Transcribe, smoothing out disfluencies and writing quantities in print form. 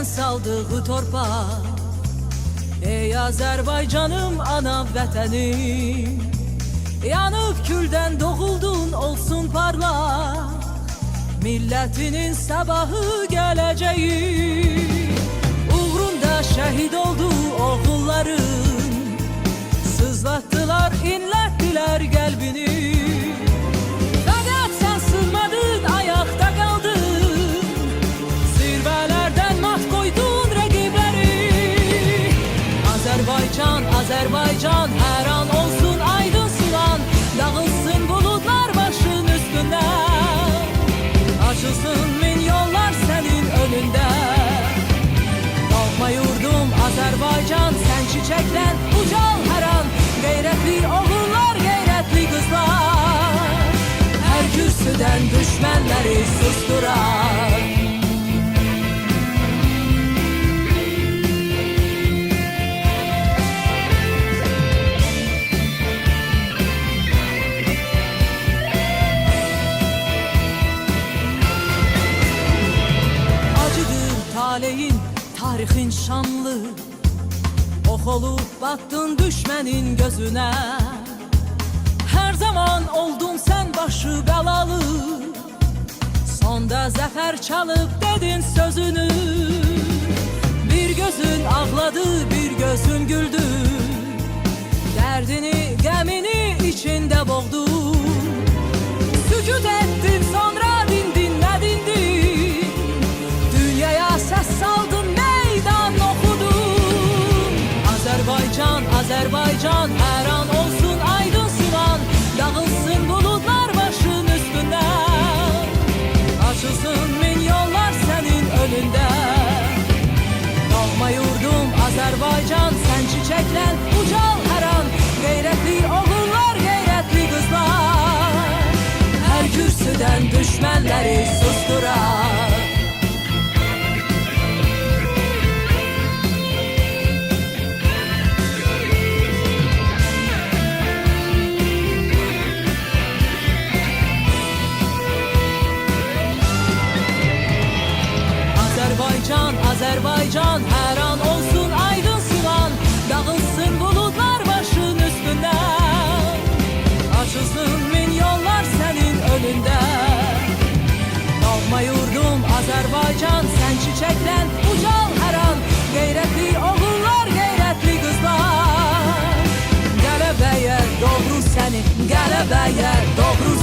Vətən saldığı torpaq. Ey Azərbaycanım, ana vətənim, yanıb küldən doğuldun, olsun parlaq millətinin sabahı gələcəyi. Uğrunda şəhid oldu oğulların, sızlattılar, inlətdilər qəlbini. Fəqət sən sınmadın, ayaqda qaldın, zirvələrdən mat qoydun rəqibləri. Azərbaycan, Azərbaycan, hər an olsun aydın sulan, dağılsın buludlar başın üstündən, açılsın min yollar sənin önündə. Doğma yurdum Azərbaycan, sən çiçəklən, ucal hər an, qeyrətli oğullar, qeyrətli qızlar, hər kürsüdən düşmənləri susturar. Taleyin, tarixin şanlı, ox olub battın düşmənin gözünə. Hər zaman oldun sən başı bəlalı, sonda zəfər çalıb dedin sözünü. Bir gözün ağladı, bir gözün güldü, dərdini, qəmini içində boğdun. Sükut etdin, sonra dindin, nə dindin, dünyaya səs saldın, meydan oxudun. Azərbaycan, Azərbaycan, hər an olsun aydın sulan, dağılsın buludlar başın üstündən, açılsın min yollar sənin önündə. Doğma yurdum Azərbaycan, sən çiçəklən, ucal hər an, qeyrətli oğullar, qeyrətli qızlar, hər kürsüdən düşmənləri susturar. Azərbaycan, Azərbaycan, hər an olsun aydın sulan, dağılsın buludlar başın üstündən, açılsın min yollar sənin önündə. Doğma yurdum Azərbaycan, sən çiçəklən, ucal hər an, qeyrətli oğullar, qeyrətli qızlar, qələbəyə doğru səni, qələbəyə doğru